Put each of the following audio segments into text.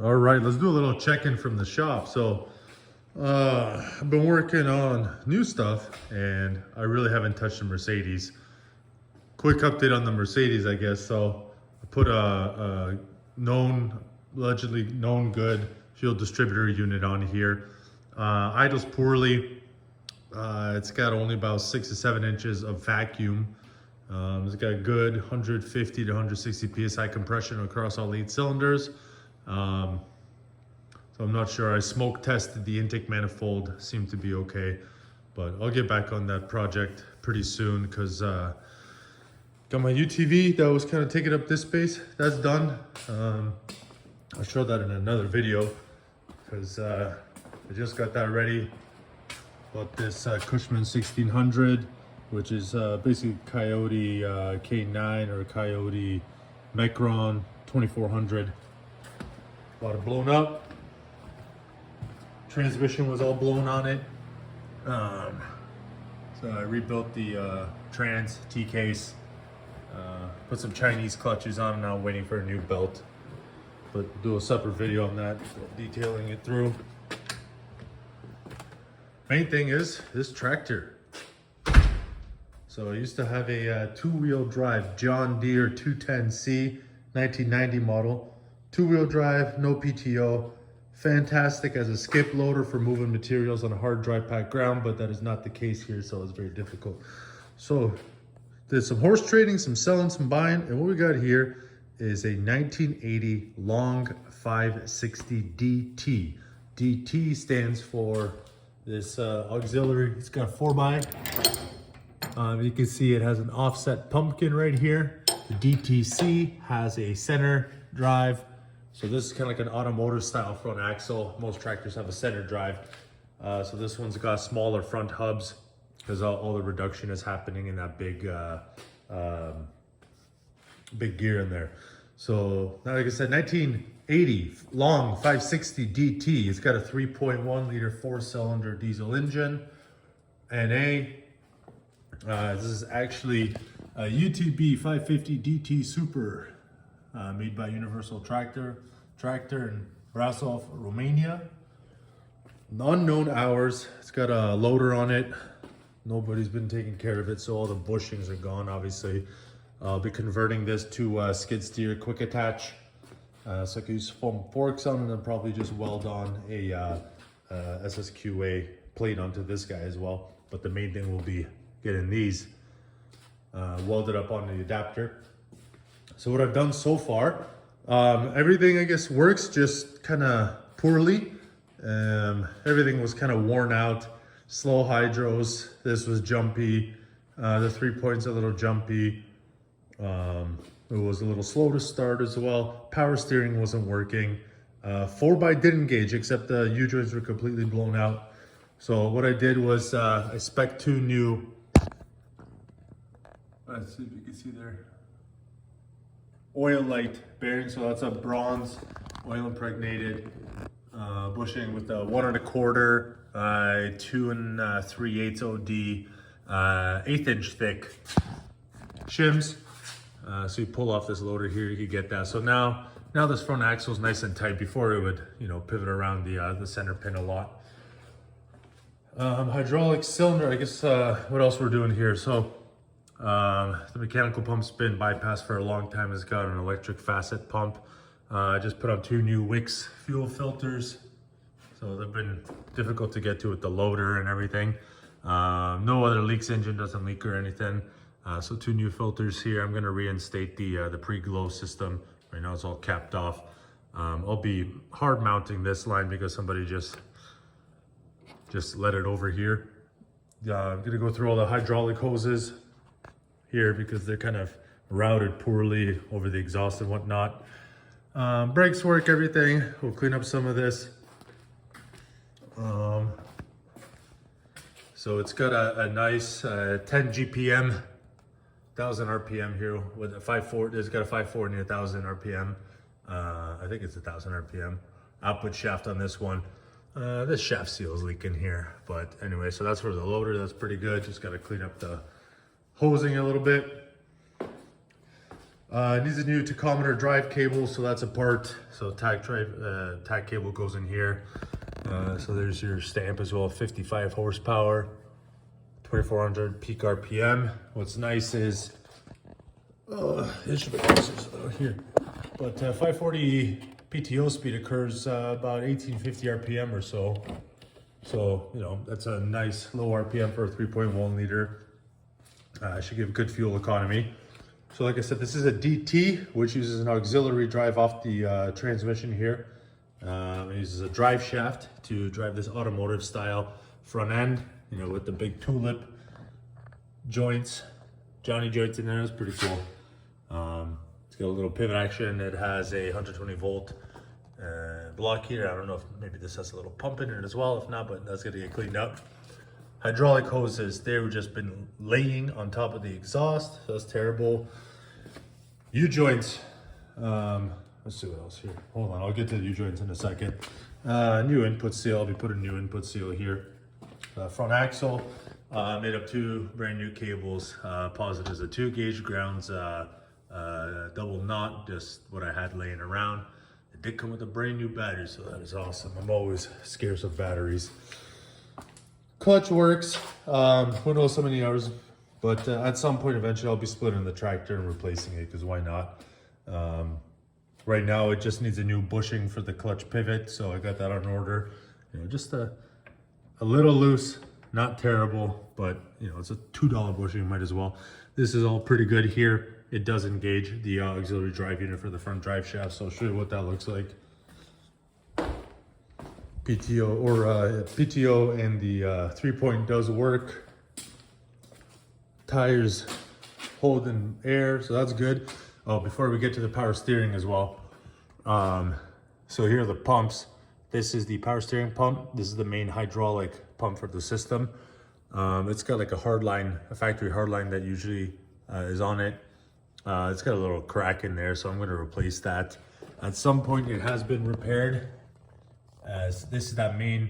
All right, let's do a little check-in from the shop. So, I've been working on new stuff and I really haven't touched the Mercedes. Quick update on the Mercedes, I guess. So, I put a allegedly known good fuel distributor unit on here. Idles poorly. It's got only about 6 to 7 inches of vacuum. It's got good 150 to 160 psi compression across all 8 cylinders. So I'm not sure. I smoke tested the intake manifold, seemed to be okay, but I'll get back on that project pretty soon because got my UTV that was kind of taking up this space. That's done. I'll show that in another video because I just got that ready. Bought this Cushman 1600, which is basically Coyote K9 or Coyote Micron 2400. A lot of blown up. Transmission was all blown on it. So I rebuilt the trans T-case. Put some Chinese clutches on and now I'm waiting for a new belt. But do a separate video on that, detailing it through. Main thing is this tractor. So I used to have a two-wheel drive John Deere 210C 1990 model. Two-wheel drive, no PTO. Fantastic as a skip loader for moving materials on a hard dry packed ground, but that is not the case here, so it's very difficult. So did some horse trading, some selling, some buying, and what we got here is a 1980 long 560 DT. DT stands for this auxiliary. It's got a 4x. You can see it has an offset pumpkin right here. The DTC has a center drive. So this is kind of like an automotive style front axle. Most tractors have a center drive. So this one's got smaller front hubs because all the reduction is happening in that big big gear in there. So now, like I said, 1980 long 560 DT. It's got a 3.1 liter 4-cylinder diesel engine. NA. This is actually a UTV 550 DT Super. Made by Universal Tractor in Brasov, Romania. Unknown hours. It's got a loader on it. Nobody's been taking care of it, so all the bushings are gone, obviously. I'll be converting this to skid steer quick attach. So I can use foam forks on and then probably just weld on a SSQA plate onto this guy as well. But the main thing will be getting these welded up on the adapter. So what I've done so far, everything I guess works, just kind of poorly. Everything was kind of worn out, slow hydros. This was jumpy. The 3 points a little jumpy. It was a little slow to start as well. Power steering wasn't working. 4x didn't engage, except the U-joints were completely blown out. So what I did was I spec'd 2 new, let's see if you can see there, oil light bearings. So that's a bronze oil impregnated bushing with a 1 1/4 2 3/8 OD 1/8 inch thick shims. So you pull off this loader here, you could get that. So now this front axle is nice and tight. Before it would, pivot around the center pin a lot. Hydraulic cylinder, I guess. What else we're doing here? So the mechanical pump's been bypassed for a long time. It's got an electric facet pump. I just put on 2 new Wix fuel filters. So they've been difficult to get to with the loader and everything. No other leaks, engine doesn't leak or anything. So 2 new filters here. I'm gonna reinstate the pre-glow system. Right now it's all capped off. I'll be hard mounting this line because somebody just let it over here. I'm gonna go through all the hydraulic hoses here because they're kind of routed poorly over the exhaust and whatnot. Brakes work, everything. We'll clean up some of this. So it's got a nice 10 GPM, 1000 RPM here with a 5.4. It's got a 5.4 near 1000 RPM. I think it's 1000 RPM. Output shaft on this one. This shaft seal is leaking here, but anyway, so that's for the loader. That's pretty good. Just got to clean up the hosing a little bit. It needs a new tachometer drive cable, so that's a part. So tach cable goes in here. So there's your stamp as well, 55 horsepower, 2400 peak RPM. What's nice is, it should be here, but 540 PTO speed occurs about 1850 RPM or so. So, you know, that's a nice low RPM for a 3.1 liter. Should give good fuel economy. So like I said, this is a DT, which uses an auxiliary drive off the transmission here. It uses a drive shaft to drive this automotive style front end, you know, with the big tulip joints, Johnny joints in there. It's pretty cool. It's got a little pivot action. It has a 120 volt block here. I don't know if maybe this has a little pump in it as well. If not, but that's gonna get cleaned up. Hydraulic hoses, they've just been laying on top of the exhaust. So that's terrible. U-joints. Let's see what else here. Hold on, I'll get to the U-joints in a second. New input seal. I'll be putting a new input seal here. Front axle, made up 2 brand new cables. Positive is a 2 gauge, grounds double knot, just what I had laying around. It did come with a brand new battery, so that is awesome. I'm always scarce of batteries. Clutch works, who knows how many hours, but at some point eventually I'll be splitting the tractor and replacing it, because why not? Right now it just needs a new bushing for the clutch pivot, so I got that on order. You know, just a little loose, not terrible, but you know, it's a $2 bushing, might as well. This is all pretty good here. It does engage the auxiliary drive unit for the front drive shaft, so I'll show you what that looks like. PTO and the 3-point does work. Tires holding air, so that's good. Oh, before we get to the power steering as well. So here are the pumps. This is the power steering pump. This is the main hydraulic pump for the system. It's got like a hardline, a factory hardline that usually is on it. It's got a little crack in there, so I'm going to replace that. At some point it has been repaired. As this is that main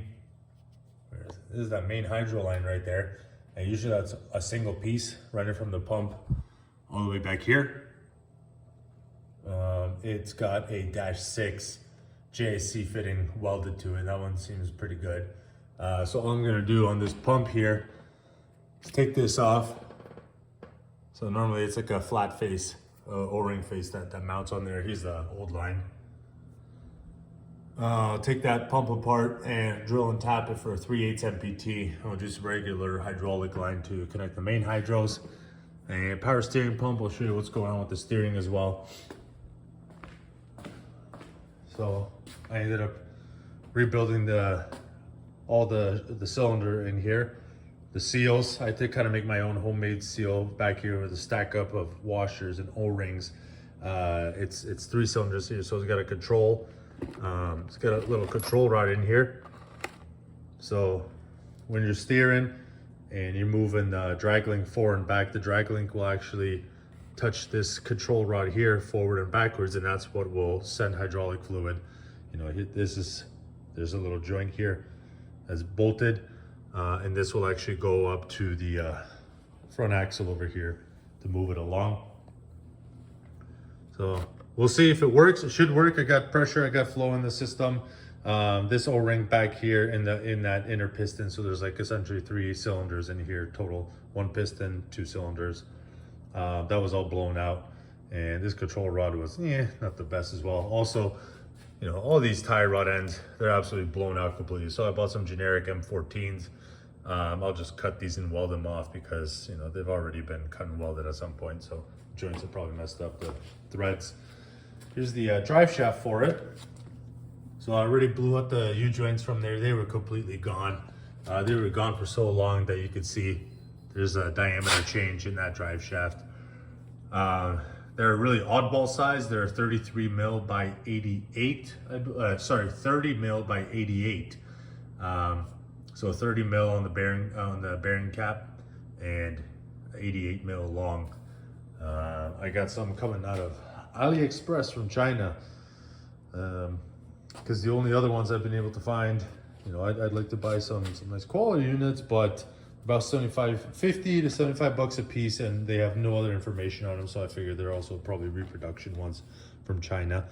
hydro line right there, and usually that's a single piece running from the pump all the way back here. It's got a -6 JAC fitting welded to it. That one seems pretty good. So all I'm gonna do on this pump here is take this off. So normally it's like a flat face, O-ring face that mounts on there. Here's the old line. Take that pump apart and drill and tap it for 3/8 MPT. I'll do some regular hydraulic line to connect the main hydros. And power steering pump, I'll show you what's going on with the steering as well. So I ended up rebuilding all the cylinder in here. The seals, I did kind of make my own homemade seal back here with a stack up of washers and O-rings. It's 3 cylinders here, so it's got a control. It's got a little control rod in here. So when you're steering and you're moving the drag link forward and back, the drag link will actually touch this control rod here forward and backwards, and that's what will send hydraulic fluid. You know, there's a little joint here that's bolted, and this will actually go up to the front axle over here to move it along. So we'll see if it works. It should work. I got pressure, I got flow in the system. This O-ring back here in that inner piston, so there's like essentially 3 cylinders in here total, 1 piston, 2 cylinders. That was all blown out, and this control rod was not the best as well. Also, you know, all these tie rod ends, they're absolutely blown out completely. So I bought some generic M14s. I'll just cut these and weld them off, because you know they've already been cut and welded at some point, so joints have probably messed up the threads. Here's the drive shaft for it. So I already blew out the U-joints from there. They were completely gone. They were gone for so long that you could see there's a diameter change in that drive shaft. They're really oddball size. They're 33 mil by 88. 30 mil by 88. So 30 mil on the bearing cap and 88 mil long. I got some coming out of AliExpress from China, because the only other ones I've been able to find, you know, I'd like to buy some nice quality units, but about 50 to 75 bucks a piece, and they have no other information on them, so I figured they're also probably reproduction ones from China.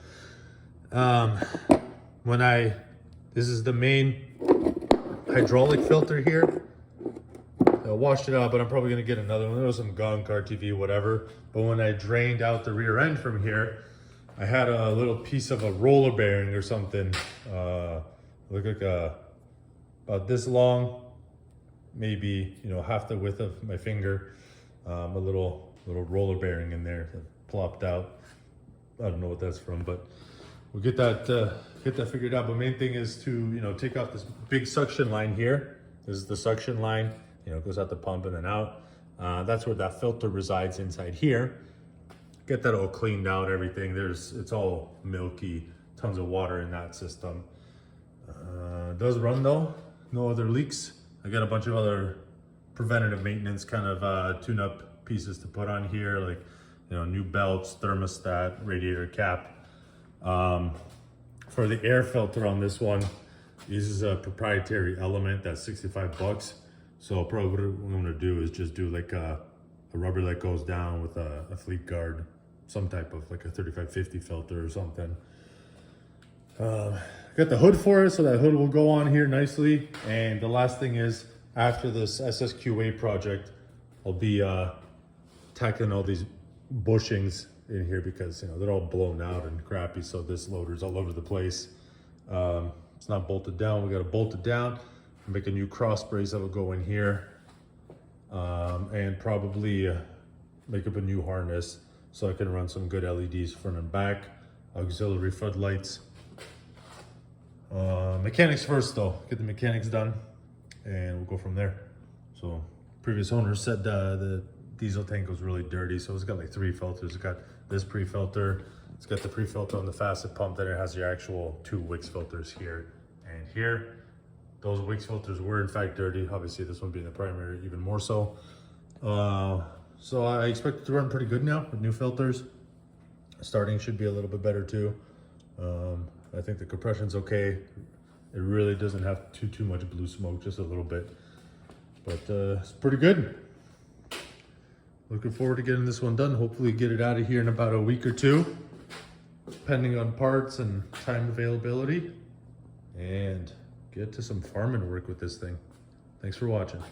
This is the main hydraulic filter here. I washed it out, but I'm probably gonna get another one. There was some gunk, RTV, whatever. But when I drained out the rear end from here, I had a little piece of a roller bearing or something. Look like about this long, maybe, you know, half the width of my finger. A little roller bearing in there that plopped out. I don't know what that's from, but we'll get that figured out. But main thing is to, you know, take off this big suction line here. This is the suction line, you know, it goes out the pump and then out. That's where that filter resides inside here. Get that all cleaned out, everything. It's all milky, tons of water in that system. Does run though, no other leaks. I got a bunch of other preventative maintenance kind of tune-up pieces to put on here, like, you know, new belts, thermostat, radiator cap. For the air filter on this one, this is a proprietary element that's 65 bucks. So probably what I'm gonna do is just do like a rubber that goes down with a fleet guard, some type of like a 3550 filter or something. Got the hood for it, so that hood will go on here nicely. And the last thing is, after this SSQA project, I'll be tackling all these bushings in here because, you know, they're all blown out and crappy, so this loader's all over the place. It's not bolted down. We got to bolt it down, make a new cross brace that will go in here, and probably make up a new harness so I can run some good LEDs front and back, auxiliary floodlights. Mechanics first though, get the mechanics done and we'll go from there. So previous owner said the diesel tank was really dirty, so it's got like 3 filters. It's got this pre-filter, it's got the pre-filter on the facet pump, then it has your actual 2 Wix filters here and here. Those Wix filters were in fact dirty, obviously this one being the primary even more so. So I expect it to run pretty good now with new filters. Starting should be a little bit better too. I think the compression's okay. It really doesn't have too much blue smoke, just a little bit. But it's pretty good. Looking forward to getting this one done. Hopefully get it out of here in about a week or 2, depending on parts and time availability. And get to some farming work with this thing. Thanks for watching.